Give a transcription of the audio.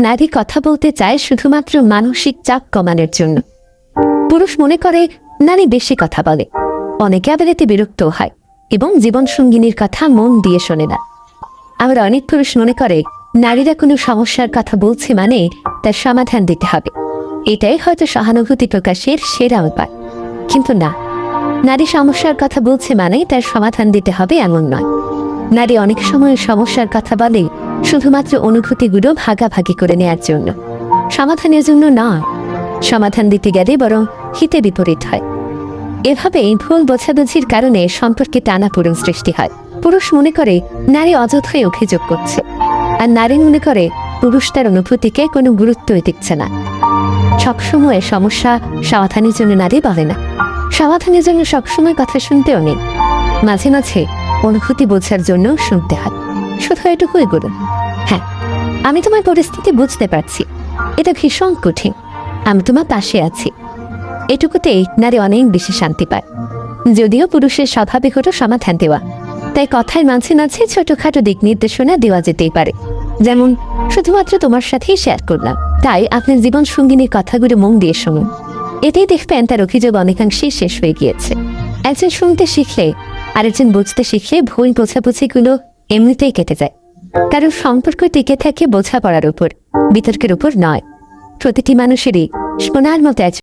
নারী কথা বলতে চায় শুধুমাত্র মানসিক চাপ কমানোর জন্য। পুরুষ মনে করে নারী বেশি কথা বলে, অনেকে আবার এতে বিরক্ত হয় এবং জীবনসঙ্গিনীর কথা মন দিয়ে শোনে না। আবার অনেক পুরুষ মনে করে নারীরা কোনো সমস্যার কথা বলছে মানে তার সমাধান দিতে হবে, এটাই হয়তো সহানুভূতি প্রকাশের সেরা উপায়। কিন্তু না, নারী সমস্যার কথা বলছে মানে তার সমাধান দিতে হবে এমন নয়। নারী অনেক সময় সমস্যার কথা বলে শুধুমাত্র অনুভূতিগুলো ভাগাভাগি করে নেয়ার জন্য, সমাধানের জন্য নয়। সমাধান দিতে গেলে বরং হিতে বিপরীত হয়। এভাবে ভুল বোঝাবুঝির কারণে সম্পর্কে টানাপোড়েন সৃষ্টি হয়। পুরুষ মনে করে নারী অযথাই অভিযোগ করছে, আর নারী মনে করে পুরুষ তার অনুভূতিকে কোনো গুরুত্বই দিচ্ছে না। সবসময় সমস্যা সমাধানের জন্য নারী বলে না, সমাধানের জন্য সবসময় কথা শুনতেও নেই। মাঝে মাঝে অনুভূতি বোঝার জন্য শুনতে হয়। শুধু এটুকুই বলুন, হ্যাঁ আমি তোমার পরিস্থিতি বুঝতে পারছি, এটা ভীষণ কঠিন, আমি তোমার পাশে আছি। এটুকুতেই নারী অনেক বেশি শান্তি পায়। যদিও পুরুষের স্বাভাবিক হলো সমাধান দেওয়া, তাই কথার মাঝে মাঝে ছোটখাটো দিক নির্দেশনা দেওয়া যেতেই পারে। যেমন, শুধুমাত্র তোমার সাথেই শেয়ার করলাম, তাই আপনার জীবন সঙ্গিনীর কথাগুলো মন দিয়ে শুনুন। এতেই দেখবেন তার অভিযোগ অনেকাংশেই শেষ হয়ে গিয়েছে। একজন শুনতে শিখলে আরেকজন বুঝতে শিখলে ভুল বোঝাবুঝিগুলো এমনিতেই কেটে যায়। কারণ সম্পর্ক টিকে থাকে বোঝাপড়ার উপর, বিতর্কের উপর নয়। প্রতিটি মানুষেরই শোনার মতো